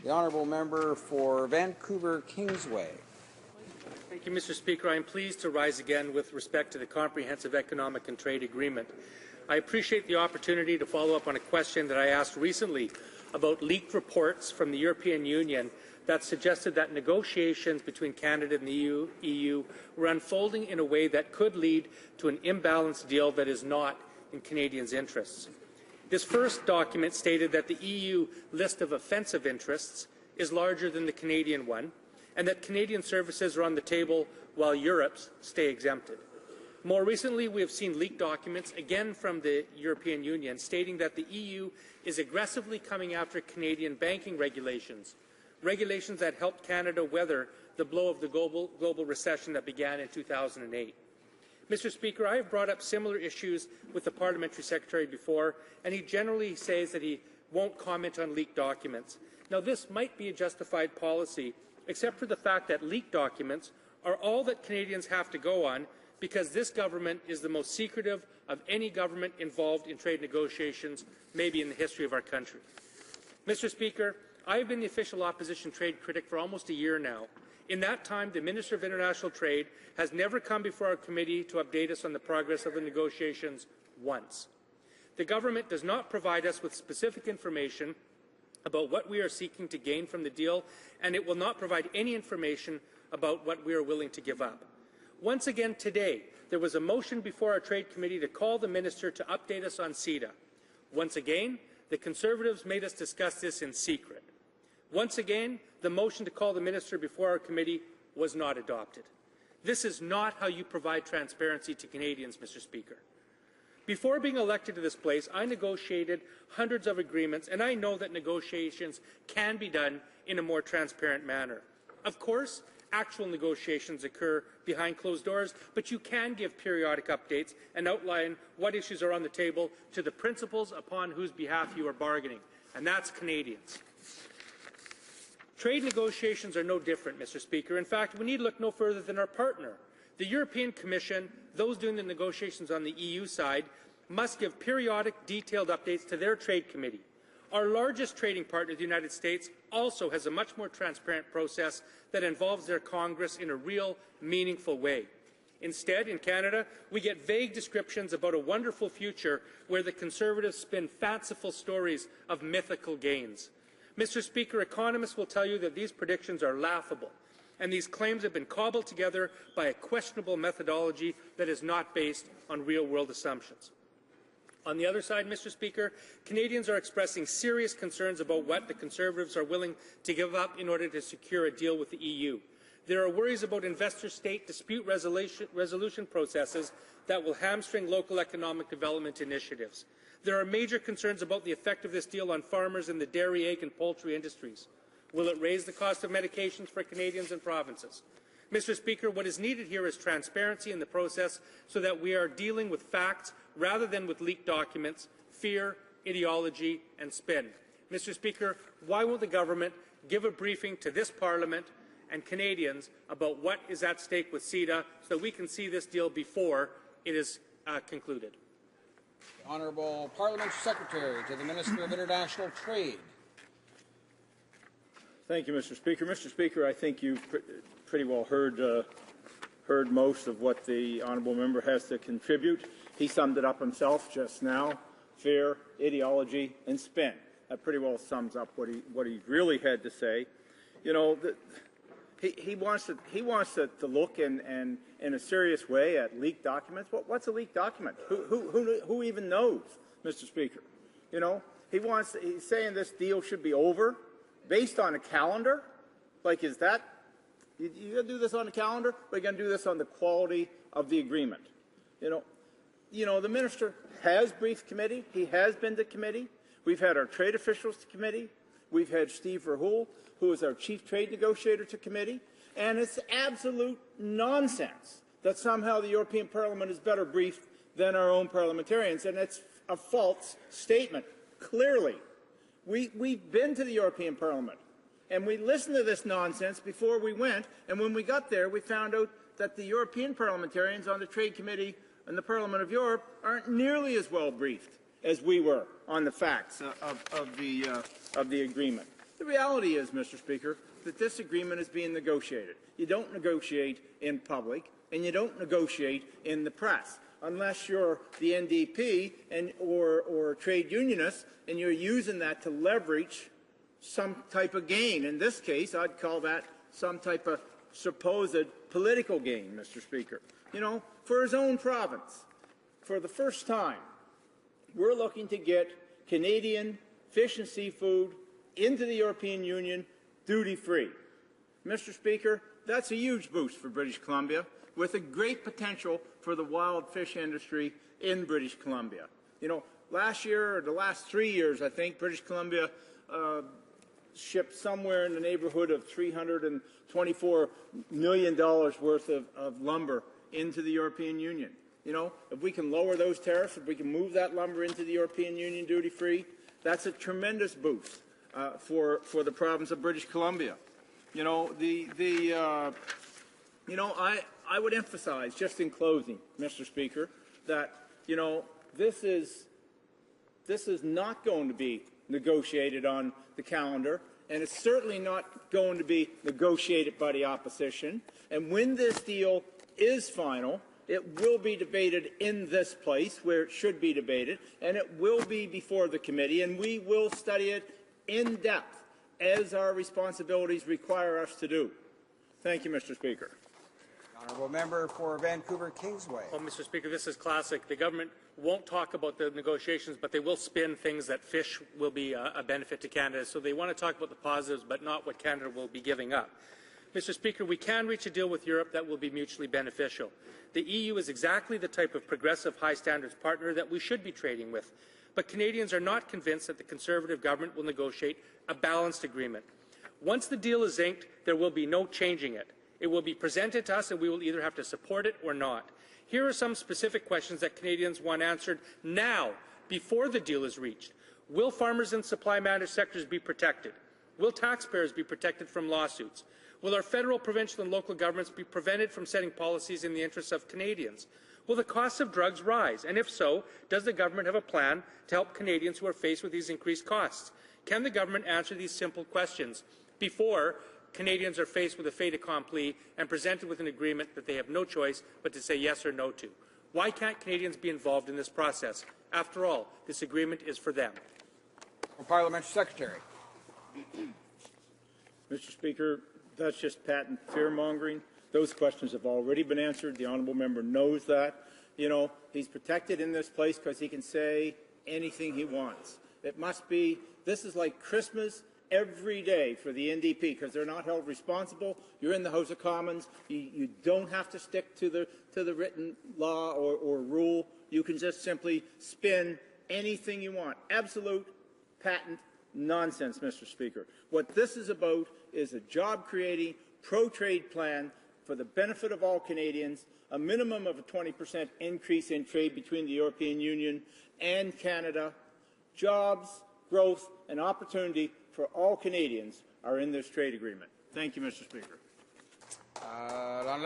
The honourable member for Vancouver Kingsway. Thank you, Mr. Speaker. I am pleased to rise again with respect to the Comprehensive Economic and Trade Agreement. I appreciate the opportunity to follow up on a question that I asked recently about leaked reports from the European Union that suggested that negotiations between Canada and the EU were unfolding in a way that could lead to an imbalanced deal that is not in Canadians' interests. This first document stated that the EU list of offensive interests is larger than the Canadian one, and that Canadian services are on the table while Europe's stay exempted. More recently, we have seen leaked documents, again from the European Union, stating that the EU is aggressively coming after Canadian banking regulations that helped Canada weather the blow of the global recession that began in 2008. Mr. Speaker, I have brought up similar issues with the Parliamentary Secretary before, and he generally says that he won't comment on leaked documents. Now, this might be a justified policy, except for the fact that leaked documents are all that Canadians have to go on because this government is the most secretive of any government involved in trade negotiations, maybe in the history of our country. Mr. Speaker, I have been the official opposition trade critic for almost a year now. In that time, the Minister of International Trade has never come before our committee to update us on the progress of the negotiations once. The government does not provide us with specific information about what we are seeking to gain from the deal, and it will not provide any information about what we are willing to give up. Once again today, there was a motion before our Trade Committee to call the Minister to update us on CETA. Once again, the Conservatives made us discuss this in secret. Once again, the motion to call the Minister before our committee was not adopted. This is not how you provide transparency to Canadians, Mr. Speaker. Before being elected to this place, I negotiated hundreds of agreements, and I know that negotiations can be done in a more transparent manner. Of course, actual negotiations occur behind closed doors, but you can give periodic updates and outline what issues are on the table to the principals upon whose behalf you are bargaining, and that's Canadians. Trade negotiations are no different, Mr. Speaker. In fact, we need to look no further than our partner. The European Commission, those doing the negotiations on the EU side, must give periodic, detailed updates to their Trade Committee. Our largest trading partner, the United States, also has a much more transparent process that involves their Congress in a real, meaningful way. Instead, in Canada, we get vague descriptions about a wonderful future where the Conservatives spin fanciful stories of mythical gains. Mr. Speaker, economists will tell you that these predictions are laughable, and these claims have been cobbled together by a questionable methodology that is not based on real-world assumptions. On the other side, Mr. Speaker, Canadians are expressing serious concerns about what the Conservatives are willing to give up in order to secure a deal with the EU. There are worries about investor-state dispute resolution processes that will hamstring local economic development initiatives. There are major concerns about the effect of this deal on farmers in the dairy, egg and poultry industries. Will it raise the cost of medications for Canadians and provinces? Mr. Speaker, what is needed here is transparency in the process so that we are dealing with facts rather than with leaked documents, fear, ideology and spin. Mr. Speaker, why won't the government give a briefing to this Parliament and Canadians about what is at stake with CETA so that we can see this deal before it is concluded? The Honourable Parliamentary Secretary to the Minister of International Trade. Thank you, Mr. Speaker. Mr. Speaker, I think you've pretty well heard most of what the honourable member has to contribute. He summed it up himself just now: fear, ideology, and spin. That pretty well sums up what he really had to say. You know, he wants to look in a serious way at leaked documents. What's a leaked document? Who even knows, Mr. Speaker? You know, he's saying this deal should be over based on a calendar. Like, is that you going to do this on a calendar? Or are you going to do this on the quality of the agreement? You know, the minister has briefed committee. He has been to committee. We've had our trade officials to committee. We've had Steve Verhoeven, who is our chief trade negotiator, to committee. And it's absolute nonsense that somehow the European Parliament is better briefed than our own parliamentarians. And it's a false statement, clearly. We've been to the European Parliament, and we listened to this nonsense before we went. And when we got there, we found out that the European parliamentarians on the Trade Committee and the Parliament of Europe aren't nearly as well briefed as we were on the facts of the agreement. The reality is, Mr. Speaker, that this agreement is being negotiated. You don't negotiate in public, and you don't negotiate in the press, unless you're the NDP or trade unionists, and you're using that to leverage some type of gain. In this case, I'd call that some type of supposed political gain, Mr. Speaker. You know, for his own province, for the first time, we're looking to get Canadian fish and seafood into the European Union duty-free. Mr. Speaker, that's a huge boost for British Columbia, with a great potential for the wild fish industry in British Columbia. You know, last year, or the last 3 years, I think, British Columbia shipped somewhere in the neighborhood of $324 million worth of lumber into the European Union. You know, if we can lower those tariffs, if we can move that lumber into the European Union duty-free, that's a tremendous boost for the province of British Columbia. You know, I would emphasize, just in closing, Mr. Speaker, that, you know, this is not going to be negotiated on the calendar, and it's certainly not going to be negotiated by the opposition. And when this deal is final, it will be debated in this place where it should be debated, and it will be before the committee, and we will study it in depth as our responsibilities require us to do. Thank you, Mr. Speaker. Honourable member for Vancouver Kingsway. Well, Mr. Speaker, this is classic. The government won't talk about the negotiations, but they will spin things that fish will be a benefit to Canada. So they want to talk about the positives, but not what Canada will be giving up. Mr. Speaker, we can reach a deal with Europe that will be mutually beneficial. The EU is exactly the type of progressive, high-standards partner that we should be trading with. But Canadians are not convinced that the Conservative government will negotiate a balanced agreement. Once the deal is inked, there will be no changing it. It will be presented to us, and we will either have to support it or not. Here are some specific questions that Canadians want answered now, before the deal is reached. Will farmers in supply-managed sectors be protected? Will taxpayers be protected from lawsuits? Will our federal, provincial and local governments be prevented from setting policies in the interests of Canadians? Will the cost of drugs rise? And if so, does the government have a plan to help Canadians who are faced with these increased costs? Can the government answer these simple questions before Canadians are faced with a fait accompli and presented with an agreement that they have no choice but to say yes or no to? Why can't Canadians be involved in this process? After all, this agreement is for them. Parliamentary Secretary. Mr. Speaker, that's just patent fear-mongering. Those questions have already been answered. The honourable member knows that. You know, he's protected in this place because he can say anything he wants. It must be, this is like Christmas every day for the NDP because they're not held responsible. You're in the House of Commons. You don't have to stick to the written law or rule. You can just simply spin anything you want. Absolute patent nonsense, Mr. Speaker. What this is about is a job-creating, pro-trade plan for the benefit of all Canadians, a minimum of a 20% increase in trade between the European Union and Canada. Jobs, growth, and opportunity for all Canadians are in this trade agreement. Thank you, Mr. Speaker.